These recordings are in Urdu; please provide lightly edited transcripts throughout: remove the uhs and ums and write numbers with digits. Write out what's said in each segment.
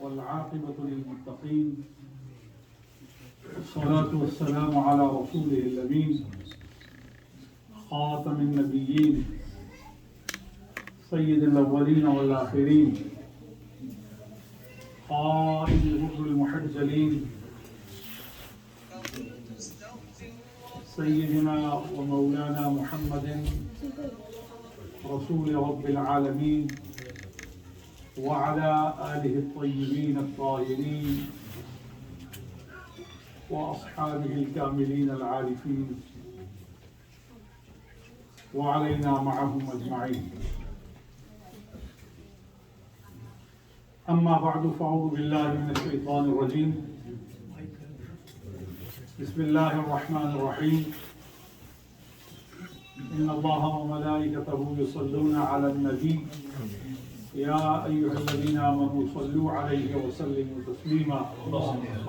والعاقبة للمتقين والصلاة والسلام على رسوله الأمين خاتم النبيين سيد الأولين والآخرين قائد الغر المحجلين سيدنا ومولانا محمد رسول رب العالمين وعلى آله الطيبين الطاهرين وأصحابه الكاملين العارفين وعلينا معهم أجمعين. أما بعد فأعوذ بالله من الشيطان الرجيم. بسم الله الرحمن الرحيم. إن الله وملائكته يصلون على النبي يا أيها الذين آمنوا صلوا عليه وسلموا تسليما.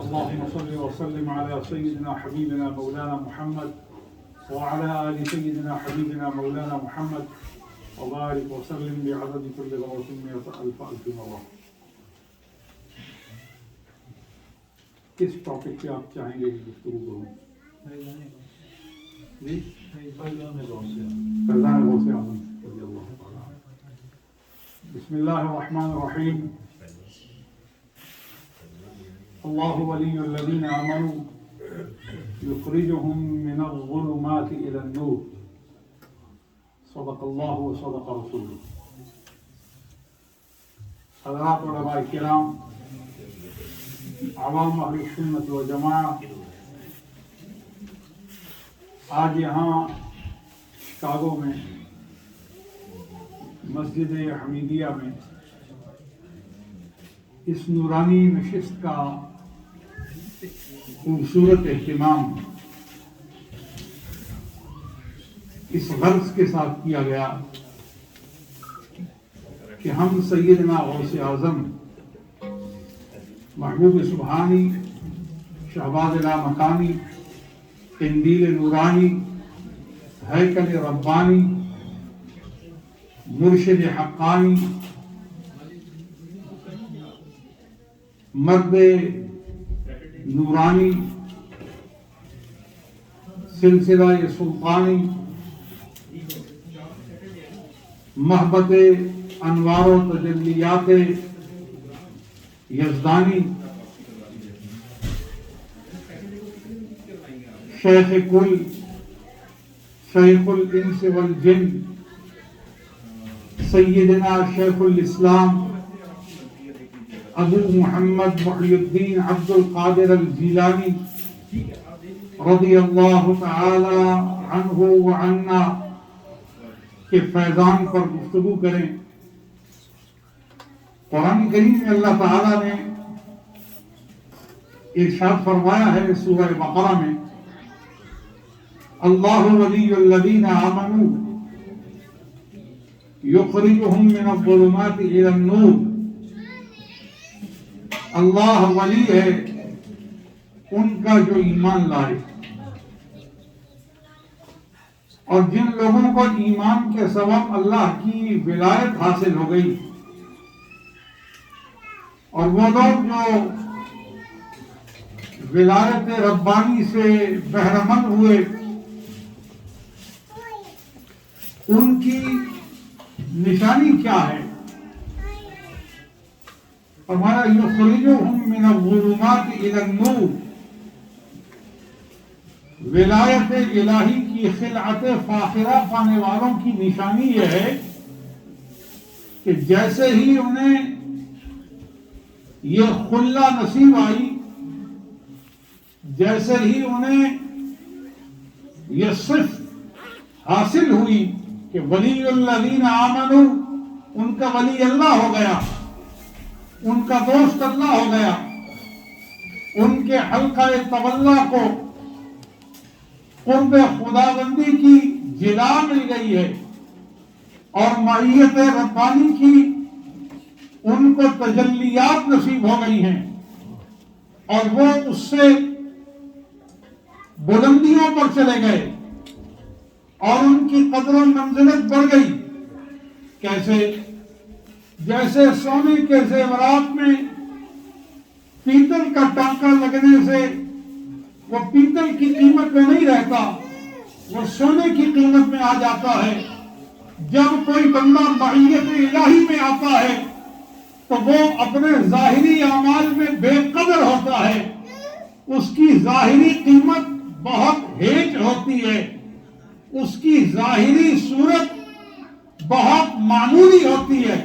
اللهم صل وسلم على سيدنا حبيبنا مولانا محمد وعلى آل سيدنا حبيبنا مولانا محمد وبارك وسلم بعدد كل ذرة 100,000 مرة. کس ٹاپک پہ آپ چاہیں گے گفتگو کروں؟ جی فیضان غوث اعظم رضی اللہ تعالیٰ. بسم اللہ الرحمن الرحیم. اللہ ولی الذین آمنوا یخرجهم من الظلمات الى النور. صدق اللہ و صدق رسولہ. حضرات علماء کرام، عوام اہل سنت و جماعت، آج یہاں شکاگو میں مسجد حمیدیہ میں اس نورانی نشست کا خوبصورت اہتمام اس غرض کے ساتھ کیا گیا کہ ہم سیدنا غوث اعظم محبوب سبحانی، شہباز لامکانی، قندیل نورانی، ہیکل ربانی، مرشد حقانی، مرد نورانی، سلسلہ سلطانی، محبت انوار و تجلیات یزدانی، شیخ کل، شیخ الانس والجن، سیدنا شیخ الاسلام ابو محمد محی الدین عبد القادر الجیلانی رضی اللہ تعالی عنہ وعنا کے فیضان پر گفتگو کریں. قرآن کریم میں اللہ تعالیٰ نے ارشاد فرمایا ہے سورہ بقرہ میں، اللہ ولی الذین آمنوا یخرجهم من الظلمات الى النور. اللہ ولی ہے ان کا جو ایمان لائے، اور جن لوگوں کو ایمان کے سبب اللہ کی ولایت حاصل ہو گئی، اور وہ لوگ جو ولایت ربانی سے بہرمند ہوئے، ان کی نشانی کیا ہے؟ فرمایا یخرجهم من الظلمات الى النور. ولایت الہی کی خلعت فاخرہ پانے والوں کی نشانی یہ ہے کہ جیسے ہی انہیں یہ خلہ نصیب آئی، جیسے ہی انہیں یہ صفت حاصل ہوئی کہ ولی الذین آمنوا، ان کا ولی اللہ ہو گیا، ان کا دوست اللہ ہو گیا، ان کے حلقہ تولا کو قرب خداوندی کی جلا مل گئی ہے، اور معیت ربانی کی ان کو تجلیات نصیب ہو گئی ہیں، اور وہ اس سے بلندیوں پر چلے گئے اور ان کی قدر و منزلت بڑھ گئی. کیسے؟ جیسے سونے کے زیورات میں پیتل کا ٹانکا لگنے سے وہ پیتل کی قیمت میں نہیں رہتا، وہ سونے کی قیمت میں آ جاتا ہے۔ جب کوئی بندہ معیت الہی میں آتا ہے تو وہ اپنے ظاہری اعمال میں بے قدر ہوتا ہے، اس کی ظاہری قیمت بہت ہیج ہوتی ہے، اس کی ظاہری صورت بہت معمولی ہوتی ہے،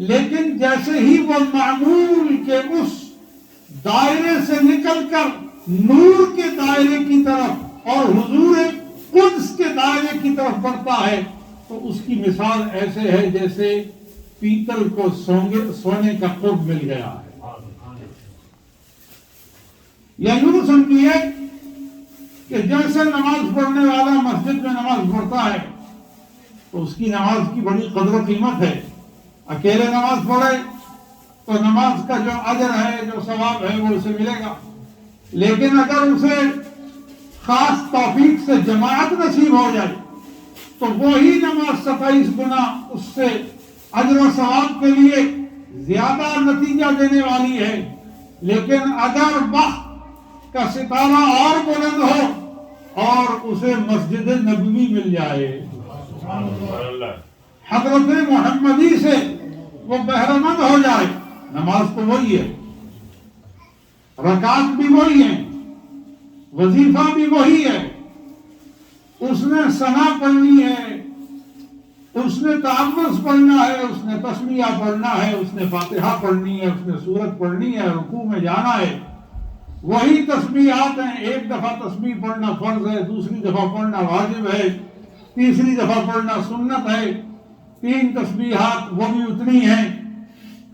لیکن جیسے ہی وہ معمول کے اس دائرے سے نکل کر نور کے دائرے کی طرف اور حضور قدس کے دائرے کی طرف بڑھتا ہے تو اس کی مثال ایسے ہے جیسے پیتل کو سونے کا قرب مل گیا ہے۔ یا یوں سمجھیے کہ جیسے نماز پڑھنے والا مسجد میں نماز پڑھتا ہے تو اس کی نماز کی بڑی قدر و قیمت ہے، اکیلے نماز پڑھے تو نماز کا جو اجر ہے، جو ثواب ہے، وہ اسے ملے گا، لیکن اگر اسے خاص توفیق سے جماعت نصیب ہو جائے تو وہی نماز 27 گنا اس سے اجر و ثواب کے لیے زیادہ نتیجہ دینے والی ہے۔ لیکن اگر وقت کا ستارہ اور بلند ہو اور اسے مسجد نبوی مل جائے، حضرت محمدی سے وہ بہرمند ہو جائے، نماز تو وہی ہے، رکعت بھی وہی ہے، وظیفہ بھی وہی ہے، اس نے ثنا پڑھنی ہے، اس نے تعوذ پڑھنا ہے، اس نے تسمیہ پڑھنا ہے، اس نے فاتحہ پڑھنی ہے، اس نے سورت پڑھنی ہے، رکوع میں جانا ہے، وہی تسبیحات ہیں۔ ایک دفعہ تسبیح پڑھنا فرض ہے، دوسری دفعہ پڑھنا واجب ہے، تیسری دفعہ پڑھنا سنت ہے، 3 تسبیحات وہ بھی اتنی ہیں۔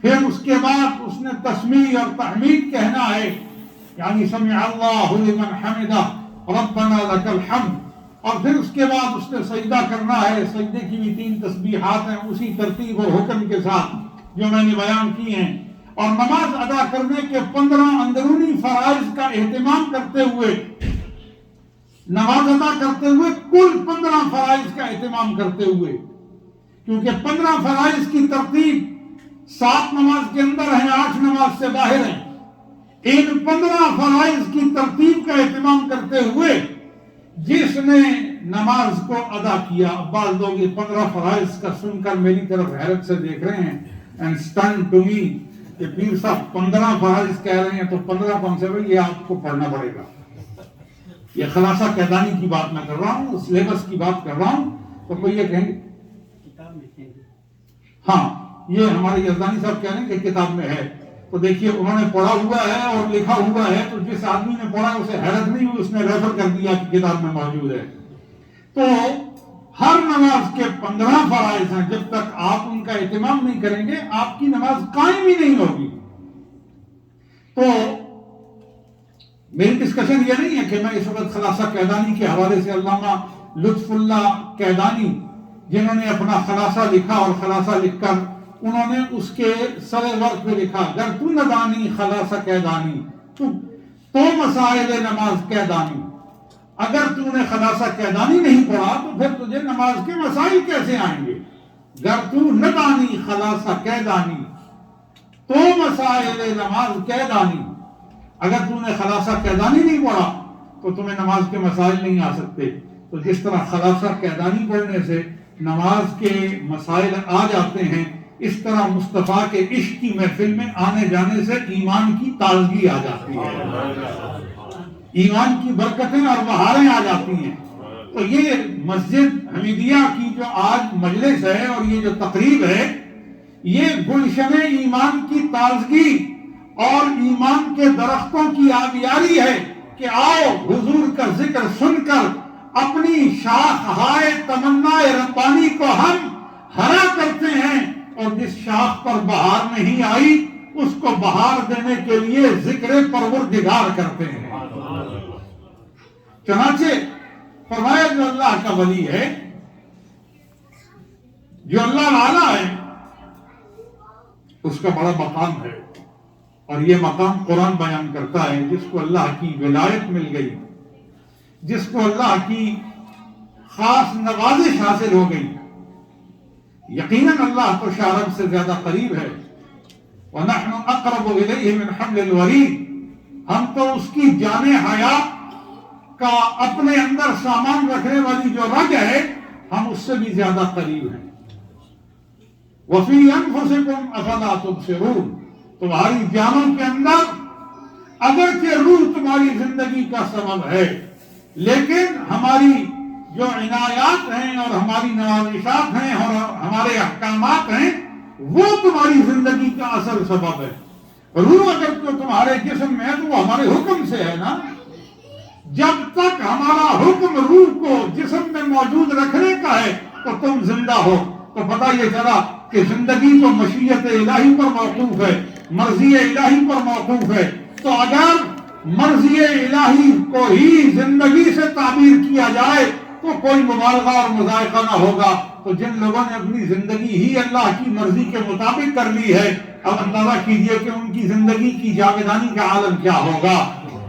پھر اس کے بعد اس نے تسمیح اور تحمید کہنا ہے، یعنی سمع اللہ لمن حمدہ ربنا لک الحمد، اور پھر اس کے بعد اس نے سجدہ کرنا ہے، سجدے کی بھی 3 تسبیحات ہیں اسی ترتیب اور حکم کے ساتھ جو میں نے بیان کی ہیں۔ اور نماز ادا کرنے کے 15 اندرونی فرائض کا اہتمام کرتے ہوئے، نماز ادا کرتے ہوئے کل 15 فرائض کا اہتمام کرتے ہوئے، کیونکہ 15 فرائض کی ترتیب 7 نماز کے اندر ہیں، 8 نماز سے باہر ہیں، ان 15 فرائض کی ترتیب کا اہتمام کرتے ہوئے جس نے نماز کو ادا کیا، بعض لوگ یہ 15 فرائض کا سن کر میری طرف حیرت سے دیکھ رہے ہیں، and stand to me کہ پیر صاحب 15 فرائض کہہ رہے ہیں تو 15 کون سے؟ بھائی یہ آپ کو پڑھنا پڑے گا۔ یہ خلاصہ قیدانی کی بات میں کر رہا ہوں، سلیبس کی بات کر رہا ہوں، تو کوئی یہ کہیں گے ہاں یہ ہمارے یزدانی صاحب کہہ رہے ہیں کہ کتاب میں ہے، تو دیکھیے انہوں نے پڑھا ہوا ہے اور لکھا ہوا ہے، تو جس آدمی نے پڑھا اسے حیرت نہیں ہوئی، اس نے ریفر کر دیا کہ کتاب میں موجود ہے۔ تو ہر نماز کے 15 فرائض ہیں، جب تک آپ ان کا اہتمام نہیں کریں گے آپ کی نماز قائم ہی نہیں ہوگی۔ تو میری ڈسکشن یہ نہیں ہے کہ میں اس وقت خلاصہ قیدانی کے حوالے سے علامہ لطف اللہ قیدانی جنہوں نے اپنا خلاصہ لکھا اور خلاصہ لکھ کر انہوں نے اس کے سر ورق پہ لکھا، گر تو ندانی خلاصہ قیدانی تو مسائل نماز قیدانی، اگر تو نے خلاصہ قیدانی نہیں پڑھا تو پھر تجھے نماز کے مسائل کیسے آئیں گے؟ گر تو ندانی خلاصہ قیدانی تو مسائل نماز قیدانی، اگر تو نے خلاصہ قیدانی نہیں پڑھا تو تمہیں نماز کے مسائل نہیں آ سکتے۔ تو جس طرح خلاصہ قیدانی پڑھنے سے نماز کے مسائل آ جاتے ہیں، اس طرح مصطفیٰ کے عشق کی محفل میں آنے جانے سے ایمان کی تازگی آ جاتی ہے، ایمان کی برکتیں اور بہاریں آ جاتی ہیں۔ تو یہ مسجد حمیدیہ کی جو آج مجلس ہے اور یہ جو تقریب ہے، یہ گلشن ایمان کی تازگی اور ایمان کے درختوں کی آبیاری ہے کہ آؤ حضور کا ذکر سن کر اپنی شاخ ہائے تمنا ربانی کو ہم ہرا کرتے ہیں، اور جس شاخ پر بہار نہیں آئی اس کو بہار دینے کے لیے ذکر پروردگار کرتے ہیں۔ چنانچہ فرمایا جو اللہ کا ولی ہے، جو اللہ والا ہے، اس کا بڑا مقام ہے، اور یہ مقام قرآن بیان کرتا ہے۔ جس کو اللہ کی ولایت مل گئی، جس کو اللہ کی خاص نوازش حاصل ہو گئی، یقیناً اللہ تو شارب سے زیادہ قریب ہے۔ وَنَحْنُ اقرب الیہ من حبل الورید، ہم تو اس کی جان حیات کا اپنے اندر سامان رکھنے والی جو رگ ہے ہم اس سے بھی زیادہ قریب ہیں۔ وفی انفسکم افلا تبصرون، تمہاری جانوں کے اندر اگرچہ روح تمہاری زندگی کا سبب ہے، لیکن ہماری جو عنایات ہیں اور ہماری نوازشات ہیں اور ہمارے احکامات ہیں وہ تمہاری زندگی کا اصل سبب ہے۔ روح اگر تو تمہارے جسم میں ہے تو وہ ہمارے حکم سے ہے نا۔ جب تک ہمارا حکم روح کو جسم میں موجود رکھنے کا ہے تو تم زندہ ہو۔ تو پتہ یہ چلا کہ زندگی تو مشیت الہی پر موقوف ہے، مرضی الہی پر موقوف ہے۔ تو اگر مرضی الہی کو ہی زندگی سے تعبیر کیا جائے تو کوئی مبالغہ اور مذائقہ نہ ہوگا۔ تو جن لوگوں نے اپنی زندگی ہی اللہ کی مرضی کے مطابق کر لی ہے، اب اندازہ کیجئے کہ ان کی زندگی کی جاویدانی کا عالم کیا ہوگا۔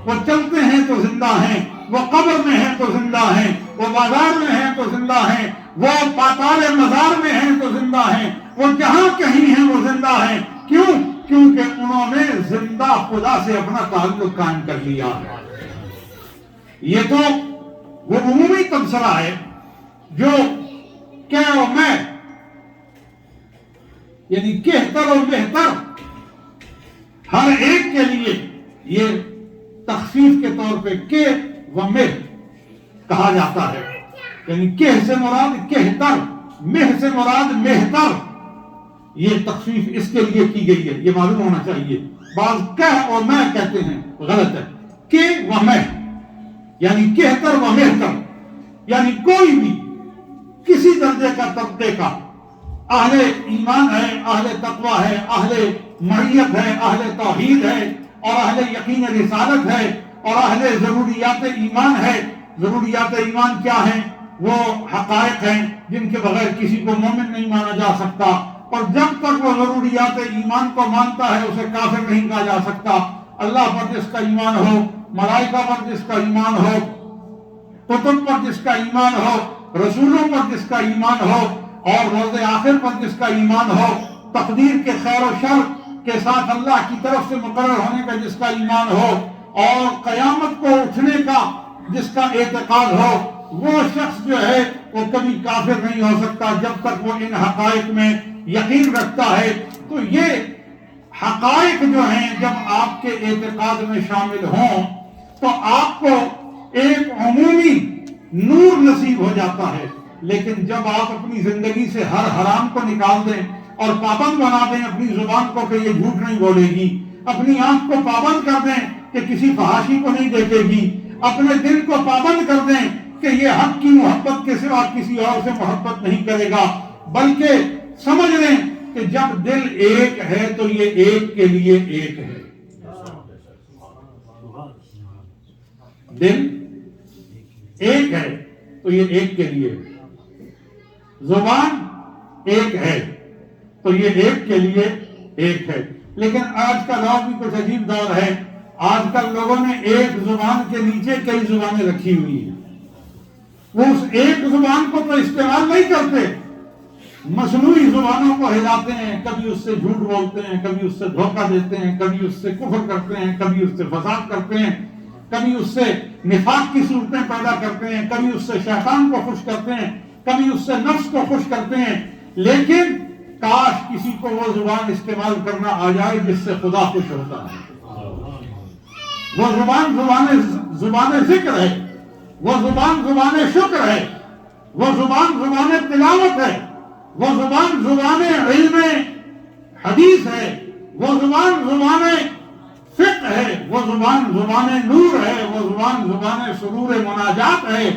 وہ چلتے ہیں تو زندہ ہیں، وہ قبر میں ہیں تو زندہ ہیں، وہ بازار میں ہیں تو زندہ ہیں، وہ پاتال مزار میں ہیں تو زندہ ہیں، وہ جہاں کہیں ہیں وہ زندہ ہیں۔ کیوں؟ کیونکہ انہوں نے زندہ خدا سے اپنا تعلق قائم کر لیا ہے۔ یہ تو وہ عمومی تبصرہ ہے جو کہ و میں، یعنی کہتر و بہتر ہر ایک کے لیے یہ تخفیف کے طور پہ کہ و مہ کہا جاتا ہے، یعنی کہ سے مراد کہتر، مہ سے مراد مہتر۔ یہ تخفیف اس کے لیے کی گئی ہے، یہ معلوم ہونا چاہیے۔ بعض کہ اور میں کہتے ہیں، غلط ہے۔ کہ و میں یعنی کہتر و مہتر، یعنی کوئی بھی کسی درجے کا طبقے کا اہل ایمان ہے، اہل تقوی ہے، اہل معیت ہے، اہل توحید ہے اور اہل یقین رسالت ہے اور اہل ضروریات ایمان ہے۔ ضروریات ایمان کیا ہیں؟ وہ حقائق ہیں جن کے بغیر کسی کو مومن نہیں مانا جا سکتا، اور جب تک وہ ضروریات ایمان کو مانتا ہے اسے کافر نہیں کہا جا سکتا۔ اللہ پر جس کا ایمان ہو، ملائکہ پر جس کا ایمان ہو، کتب پر جس کا ایمان ہو، رسولوں پر جس کا ایمان ہو اور روز آخر پر جس کا ایمان ہو، تقدیر کے خیر و شر کے ساتھ اللہ کی طرف سے مقرر ہونے کا جس کا ایمان ہو اور قیامت کو اٹھنے کا جس کا اعتقاد ہو، وہ شخص جو ہے وہ کبھی کافر نہیں ہو سکتا جب تک وہ ان حقائق میں یقین رکھتا ہے۔ تو یہ حقائق جو ہیں جب آپ کے اعتقاد میں شامل ہوں تو آپ کو ایک عمومی نور نصیب ہو جاتا ہے، لیکن جب آپ اپنی زندگی سے ہر حرام کو نکال دیں اور پابند بنا دیں اپنی زبان کو کہ یہ جھوٹ نہیں بولے گی، اپنی آنکھ کو پابند کر دیں کہ کسی فحاشی کو نہیں دیکھے گی، اپنے دل کو پابند کر دیں کہ یہ حق کی محبت کے سوا کسی اور سے محبت نہیں کرے گا، بلکہ سمجھ لیں کہ جب دل ایک ہے تو یہ ایک کے لیے ایک ہے۔ دل ایک ہے تو یہ ایک کے لیے، زبان ایک ہے تو یہ ایک کے لیے ایک ہے۔ لیکن آج کا دور بھی کچھ عجیب دور ہے۔ آج کل لوگوں نے ایک زبان کے نیچے کئی زبانیں رکھی ہوئی ہیں، وہ اس ایک زبان کو تو استعمال نہیں کرتے، مصنوعی زبانوں کو ہلاتے ہیں، کبھی اس سے جھوٹ بولتے ہیں، کبھی اس سے دھوکہ دیتے ہیں، کبھی اس سے کفر کرتے ہیں، کبھی اس سے فساد کرتے ہیں، کبھی اس سے نفاق کی صورتیں پیدا کرتے ہیں، کبھی اس سے شیطان کو خوش کرتے ہیں، کبھی اس سے نفس کو خوش کرتے ہیں۔ لیکن کاش کسی کو وہ زبان استعمال کرنا آ جائے جس سے خدا خوش ہوتا ہے۔ وہ زبان ذکر ہے، وہ زبان شکر ہے، وہ زبان تلاوت ہے، وہ زبان علم حدیث ہے، وہ زبان فقہ ہے، وہ زبان نور ہے، وہ زبان سرور مناجات ہے،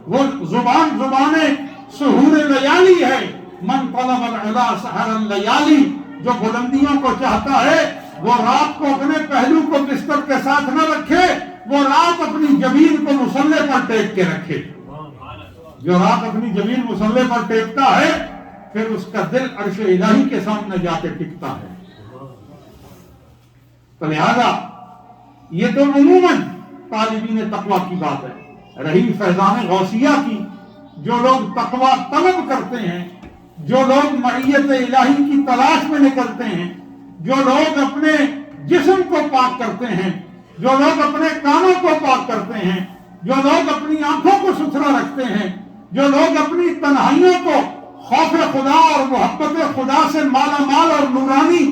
وہ زبان سحور لیالی ہے۔ من طلب العلا سحر اللیالی، جو بلندیوں کو چاہتا ہے وہ رات کو اپنے پہلو کو بستر کے ساتھ نہ رکھے، وہ رات اپنی جبین کو مصلے پر ٹیک کے رکھے۔ جو رات اپنی جبین مصلے پر ٹیکتا ہے پھر اس کا دل عرش الہی کے سامنے جا کے ٹکتا ہے۔ تو لہذا یہ تو عموماً طالبین تقویٰ کی بات ہے۔ رہی فیضان غوثیہ کی، جو لوگ تقویٰ طلب کرتے ہیں، جو لوگ معیت الہی کی تلاش میں نکلتے ہیں، جو لوگ اپنے جسم کو پاک کرتے ہیں، جو لوگ اپنے کانوں کو پاک کرتے ہیں، جو لوگ اپنی آنکھوں کو ستھرا رکھتے ہیں، جو لوگ اپنی تنہائیوں کو خوف خدا اور محبت خدا سے مالا مال اور نورانی